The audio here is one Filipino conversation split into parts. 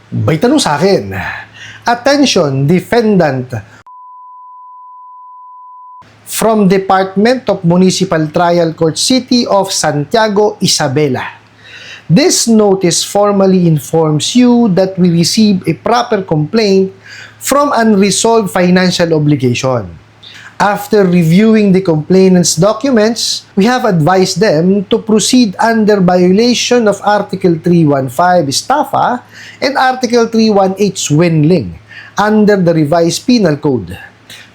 May tanong sa akin. Attention, defendant from Department of Municipal Trial Court, City of Santiago, Isabela. This notice formally informs you that we received a proper complaint from unresolved financial obligation. After reviewing the complainant's documents, we have advised them to proceed under violation of Article 315 Estafa and Article 318 Swindling under the revised penal code.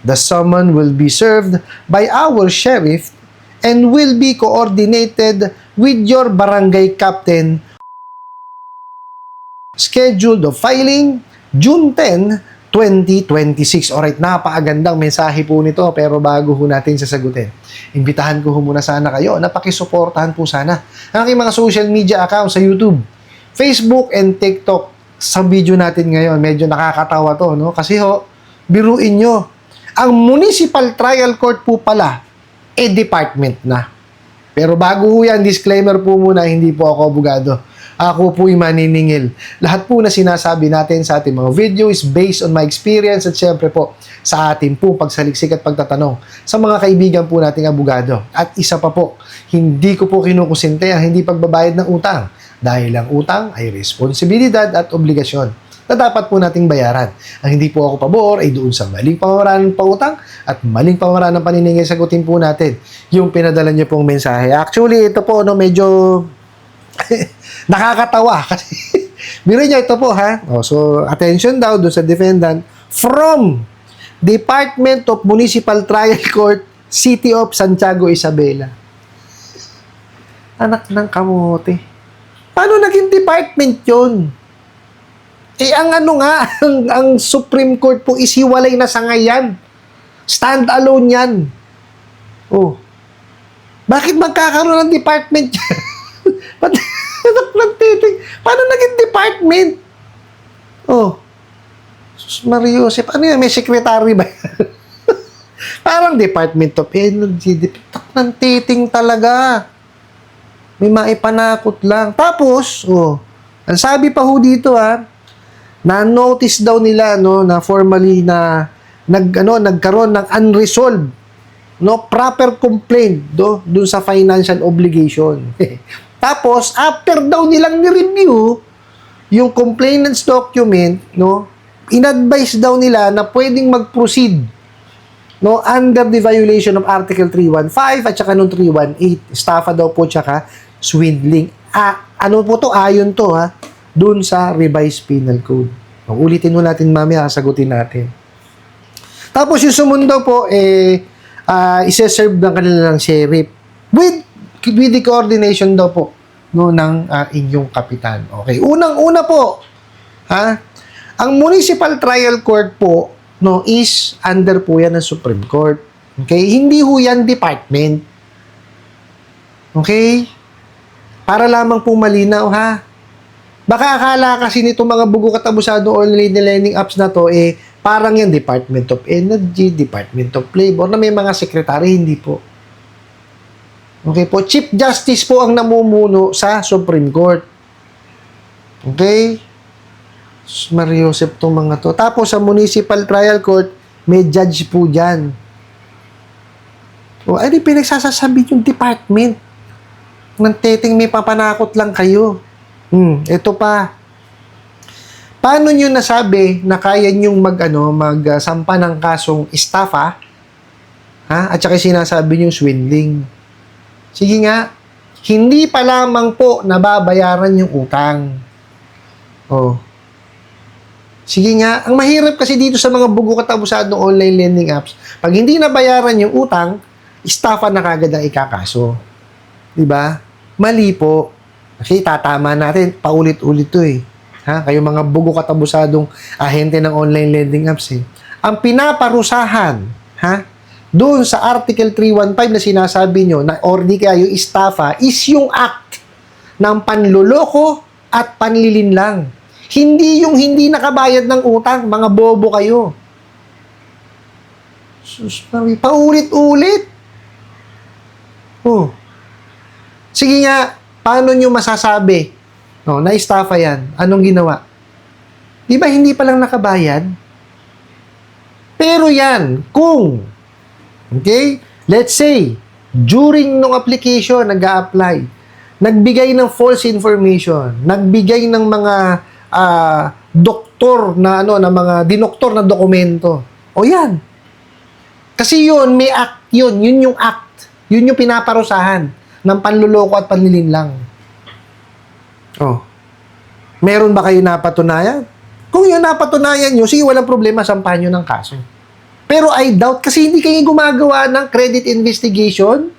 The summon will be served by our sheriff and will be coordinated with your barangay captain. Scheduled of filing June 10, 2026. Alright, napakagandang mensahe po nito, pero bago ho natin sasagutin, imbitahan ko ho muna sana kayo na pakisuportahan po sana ang aking mga social media accounts sa YouTube, Facebook, and TikTok. Sa video natin ngayon, medyo nakakatawa to, no? Kasi ho, biruin nyo, ang Municipal Trial Court po pala, department na. Pero bago ho yan, disclaimer po muna, hindi po ako abogado. Ako po'y maniningil. Lahat po na sinasabi natin sa ating mga video is based on my experience at syempre po sa ating po pagsaliksik at pagtatanong sa mga kaibigan po nating abogado. At isa pa po, hindi ko po kinukusinte ang hindi pagbabayad ng utang dahil ang utang ay responsibilidad at obligasyon na dapat po nating bayaran. Ang hindi po ako pabor ay doon sa maling pamamaraan ng pautang at maling pamamaraan ng paniningil. Sagutin po natin yung pinadala niyo pong mensahe. Actually, ito po, no, medyo nakakatawa kasi biro niya ito po, ha? So, attention daw doon sa defendant from Department of Municipal Trial Court, City of Santiago, Isabela. Anak ng kamote. Paano naging department yun? Ang ano nga, ang Supreme Court po isiwalay na sa ngayon. Stand alone yan. Oh. Bakit magkakaroon ng department yan? Paano naging department? Oh. Sus Mario Joseph. Ano yan? May secretary ba? Parang Department of Energy. Ng titing talaga. May maipanakot lang. Tapos, oh, ang sabi pa ho dito, ha, na-notice daw nila, no, na formally na nagkaroon ng unresolved, no, proper complaint doon sa financial obligation. Tapos, after daw nilang ni-review yung complainant's document, no, in-advise daw nila na pwedeng mag-proceed, no, under the violation of Article 315 at saka nung 318. Estafa daw po tsaka swindling. Ano po to? Ayon to, ha, dun sa revised penal code. Ulitin mo natin mamaya, sagutin natin. Tapos yung sumundaw po, isa-serve ng kanilang sheriff with the coordination daw po, no, ng inyong kapitan. Okay. Unang-una po, ha, ang Municipal Trial Court po, no, is under po yan ng Supreme Court. Okay? Hindi ho yan department. Okay? Para lamang po malinaw, ha. Baka akala kasi nito mga bugo katabusado online lending apps na to, parang yan Department of Energy, Department of Labor, na may mga sekretary, hindi po. Okay po, Chief Justice po ang namumuno sa Supreme Court. Okay? Mario Joseph tong mga to. Tapos sa Municipal Trial Court, may judge po dyan. O, ay, pinagsasasabi yung department. Nang teting may papanakot lang kayo. Ito pa. Paano nyo nasabi na kaya nyong magsampa ng kasong estafa, ha? At saka sinasabi nyo swindling. Sige nga, hindi pa lamang po nababayaran yung utang. Oh. Sige nga, ang mahirap kasi dito sa mga bugo katabusadong online lending apps, pag hindi nabayaran yung utang, estafa na kagad ang ikakaso. Diba? Mali po. Kasi tatama natin, paulit-ulit to Ha? Kayo mga bugo katabusadong ahente ng online lending apps Ang pinaparusahan, ha? Doon sa Article 315 na sinasabi nyo, na or di kaya yung estafa, is yung act ng panloloko at panlilinlang. Hindi yung hindi nakabayad ng utang, mga bobo kayo. Sus, paulit-ulit. Oh. Sige nga, paano nyo masasabi, no, na estafa yan? Anong ginawa? Di ba hindi pa lang nakabayad? Pero yan, kung, okay, let's say, during nung application, nag-a-apply, nagbigay ng false information, nagbigay ng mga doktor na dinoktor na dokumento. O yan. Kasi yun, may act yun. Yun yung act. Yun yung pinaparusahan ng panluloko at panlilinlang. Oh. Meron ba kayo napatunayan? Kung yun napatunayan nyo, sige, walang problema, sampahan nyo ng kaso. Pero I doubt kasi hindi kayo gumagawa ng credit investigation,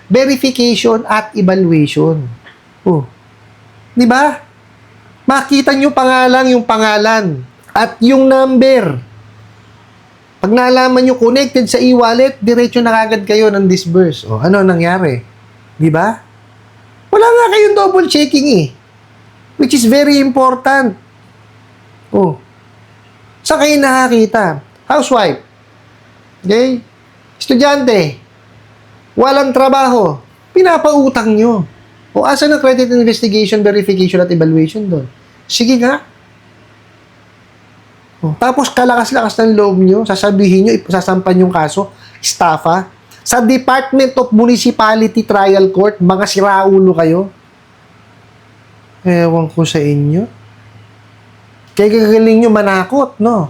verification, at evaluation. Oh. Di ba? Makita nyo yung pangalan at yung number. Pag nalaman nyo connected sa e-wallet, diretso na kagad kayo ng disburse. O, ano nangyari? Di ba? Wala nga kayong double checking eh. Which is very important. Oh. Saan kayo nakakita? Housewife. Okay? Estudyante. Walang trabaho. Pinapautang nyo. O asa ng credit investigation, verification at evaluation doon? Sige nga. O, tapos kalakas-lakas ng loob nyo, sasabihin nyo, sasampan yung kaso, estafa. Sa Department of Municipality Trial Court, mga siraulo kayo. Ewan ko sa inyo. Kaya gagaling nyo manakot, no?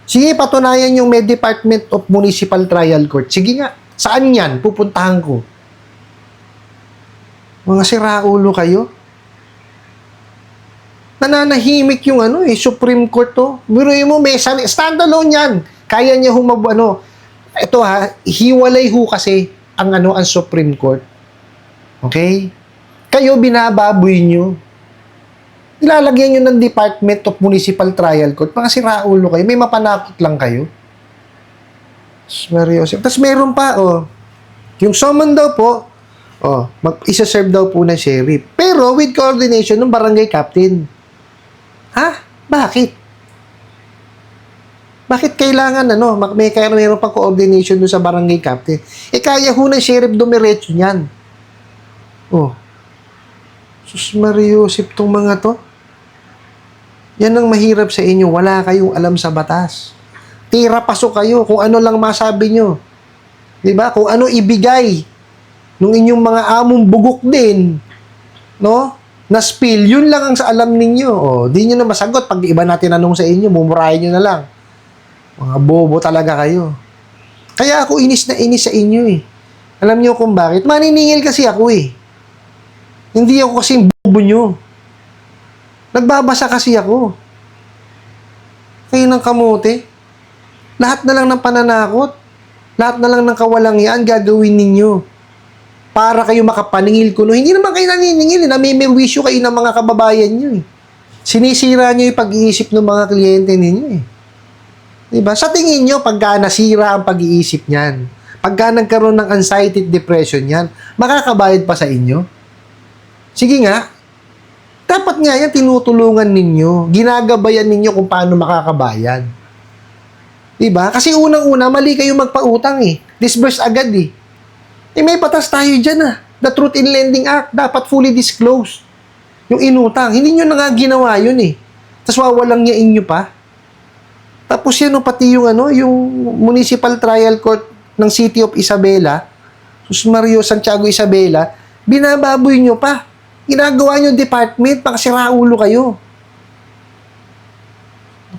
Sige, patunayan yung may Department of Municipal Trial Court. Sige nga, saan yan? Pupuntahan ko. Mga siraulo kayo. Nananahimik yung Supreme Court to. Biruin mo, may standalone yan. Kaya niya ito hiwalay kasi ang Supreme Court. Okay? Kayo binababoy nyo. Ilalagyan nyo ng Department of Municipal Trial Court. Mga siraulo kayo. May mapanakot lang kayo. Tapos meron pa, yung summon daw po, isa-serve daw po ng sheriff. Pero with coordination ng barangay captain. Ha? Bakit? Bakit kailangan mayroon pang coordination doon sa barangay captain? Kaya ho ng sheriff dumiretso niyan. Sus Mariosip tong mga to. Yan ang mahirap sa inyo. Wala kayong alam sa batas. Tira pasok kayo kung ano lang masabi nyo. Diba? Kung ano ibigay nung inyong mga among bugok din, no? Na spill, yun lang ang sa alam ninyo. Di nyo na masagot. Pag iba na tinanong sa inyo, mumurahin nyo na lang. Mga bobo talaga kayo. Kaya ako inis na inis sa inyo eh. Alam nyo kung bakit? Maniningil kasi ako eh. Hindi ako kasing bobo nyo. Nagbabasa kasi ako. Kayo ng kamote. Lahat na lang ng pananakot. Lahat na lang ng kawalangyaan gagawin ninyo. Para kayo makapaningil ko. No? Hindi naman kayo naniningil. Namimirwisyo kayo ng mga kababayan nyo. Sinisira nyo yung pag-iisip ng mga kliyente ninyo. Diba? Sa tingin nyo, pagka nasira ang pag-iisip niyan, pagka nagkaroon ng anxiety at depression yan, makakabayad pa sa inyo? Sige nga. Dapat nga yan, tinutulungan ninyo. Ginagabayan ninyo kung paano makakabayad. Diba? Kasi unang-una, mali kayo magpautang eh. Disburse agad eh. May batas tayo dyan The Truth in Lending Act, dapat fully disclosed. Yung inutang, hindi nyo na nga ginawa yun eh. Tapos wawalang nyain nyo pa. Tapos yan, pati yung yung Municipal Trial Court ng City of Isabela, Mario Santiago Isabela, binababoy nyo pa. Ginagawa nyo department, pakasiraulo kayo.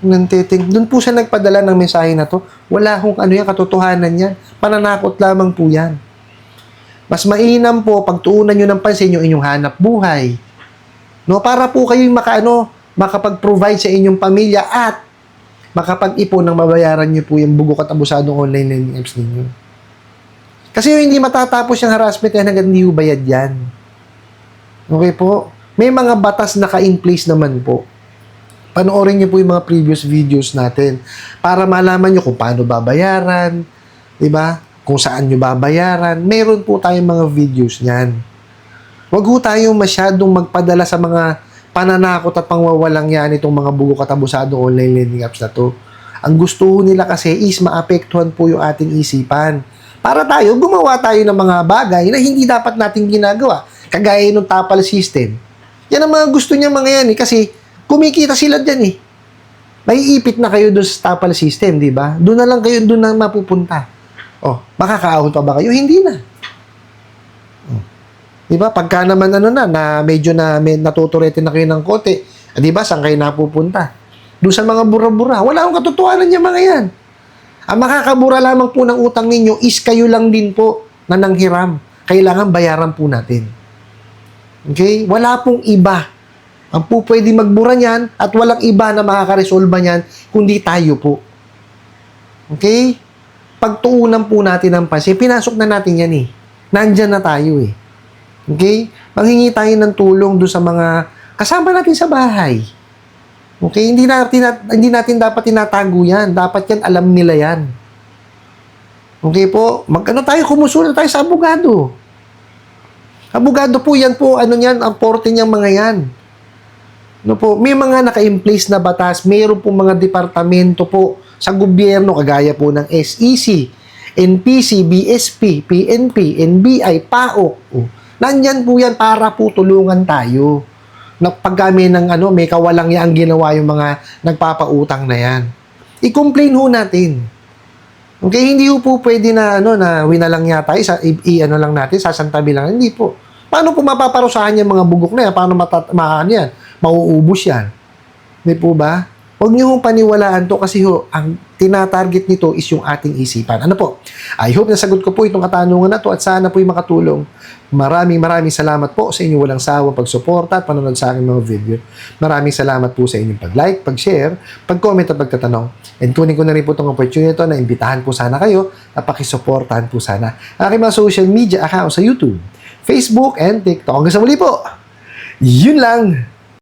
Doon po siya nagpadala ng mensahe na to. Wala akong katotohanan yan. Pananakot lamang po yan. Mas mainam po pagtuunan nyo ng pansin yung inyong hanap buhay. No, para po kayo makapag-provide sa inyong pamilya at makapag-ipon ng mabayaran nyo po yung bugok at abusadong online lending apps ninyo. Kasi yung hindi matatapos yung harassment yan hanggang hindi bayad yan. Okay po? May mga batas na ka-in place naman po. Panoorin nyo po yung mga previous videos natin para malaman nyo kung paano babayaran, diba? Kung saan nyo babayaran. Meron po tayong mga videos niyan. Huwag ho tayong masyadong magpadala sa mga pananakot at pangwawalang yan itong mga bugok at abusadong online lending apps na to. Ang gusto nila kasi is maapektuhan po yung ating isipan. Para gumawa tayo ng mga bagay na hindi dapat nating ginagawa. Kagaya ng tapal system. Yan ang mga gusto niya mga yan kasi kumikita sila dyan eh. Maiipit na kayo doon sa tapal system, di ba? Doon na lang kayo, doon na mapupunta. Oh, makakaahon pa ba kayo? Hindi na. Oh. Di ba? Pagka naman na medyo na may natuturete na kayo ng kote, di ba, saan kayo napupunta? Doon sa mga bura-bura. Wala akong katotohanan yung mga yan. Ang makakabura lamang po ng utang ninyo is kayo lang din po na nanghiram. Kailangan bayaran po natin. Okay? Wala pong iba. Ang po pwede magbura niyan at walang iba na makakaresolba niyan kundi tayo po. Okay? Pagtuunan po natin ng pansin, pinasok na natin yan eh. Nandyan na tayo eh. Okay? Manghingi tayo ng tulong doon sa mga kasama natin sa bahay. Okay? Hindi natin dapat tinatago yan. Dapat yan, alam nila yan. Okay po? Kumusula tayo sa abogado. Abogado po, yan po, ang porte niyang mga yan. May mga naka-in-place na batas, mayroon po mga departamento po sa gobyerno, kagaya po ng SEC, NPC, BSP, PNP, NBI, PAOK. Nandyan po yan para po tulungan tayo. Pag may kawalang ang ginawa yung mga nagpapautang na yan. I-complain ho natin. Okay, hindi po pwede na winalang niya tayo, lang natin, sasantabi lang. Hindi po. Paano po mapaparusahan yung mga bugok na yan? Paano yan? Mauubos yan. Hindi po ba? Huwag niyo hong paniwalaan to kasi ang tinatarget nito is yung ating isipan. Ano po? I hope nasagot ko po itong katanungan na to at sana po'y makatulong. Maraming salamat po sa inyong walang sawang pagsuporta at panonood sa aking mga video. Maraming salamat po sa inyong pag-like, pag-share, pag-comment at pagtatanong. And kunin ko na rin po itong opportunity na imbitahan po sana kayo na pakisuportahan po sana aking mga social media account sa YouTube, Facebook, and TikTok. Hanggang sa muli po. Yun lang.